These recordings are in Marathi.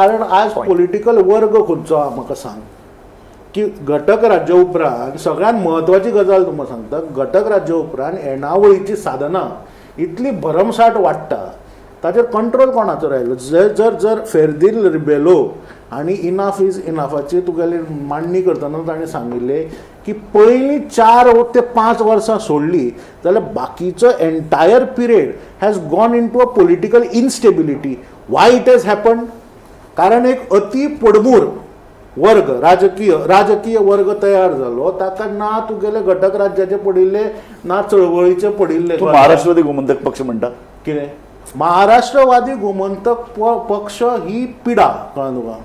कारण आज पॉलिटिकल वर्ग खंयचो आहा म्हाका सांग की घटक राज्य उपरांत सगळ्यात महत्वाची गजाल तुमकां सांगता, घटक राज्य उपरांत येणावळीची साधनां इतली भरमसाट वाडटा ताचेर कंट्रोल कोणाचो राहिलो. जर जर फेर्दिल रिबेलो आनी इनफ इज इनफाची तुगेली मांडणी करतना ताणें सांगिल्लें की पयलीं 4 ते 5 वर्सां सोडली जाल्यार बाकीचो entire period has gone in to a political instability. Why it has happened? कारण एक अति पडमूर वर्ग राजकीय वर्ग तयार जालो, ताका ना तुगेले घटक राज्याचे पडिल्ले ना चळवळीचे पडिल्ले. महाराष्ट्रवादी गोमंतक पक्ष म्हणटा कितें? महाराष्ट्रवादी गोमंतक पक्ष ही पिडा, कळ्ळें तुका?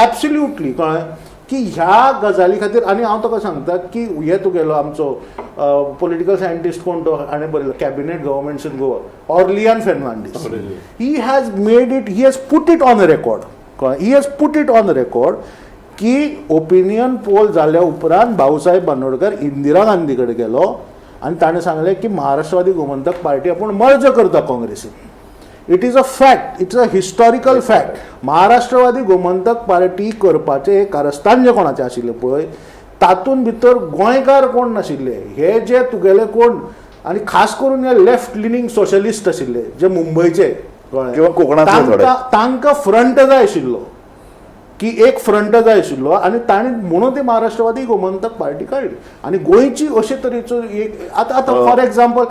एब्सोल्युटली कळ्ळें की ह्या गजाली खातीर. आनी हांव तुका सांगता की हे तुगेलो आमचो पॉलिटिकल सायंटिस्ट कोण तो हाणें बरयलो cabinet governments in Goa, Aurelian Fernandes. He has made it, he has put it on record, he has put it on record की ओपिनियन पोल जाल्या उपरांत भाऊसाहेब बांदोडकर इंदिरा गांधी कडेन गेलो आनी ताणें सांगलें की महाराष्ट्रवादी गोमंतक पार्टी आपूण मर्ज करता काँग्रेसीन. It is a fact, it's a historical fact. Maharashtrawadi Gomantak Party करपाचें एक कारस्थान जें कोणाचें आशिल्लें पळय, तातूंत भितर गोंयकार कोण नाशिल्ले. हे जे तुगेले कोण आनी खास करून हे लेफ्ट लिनींग सोशलिस्ट आशिल्ले जे मुंबयचे किंवा कोकणांतले तांकां फ्रंट जाय आशिल्लो, की एक फ्रंट जाय आशिल्लो आनी ताणें म्हणून ती महाराष्ट्रवादी गोमंतक पार्टी काडली. आनी गोंयची अशे तरेचो एक आतां फॉर एग्जाम्पल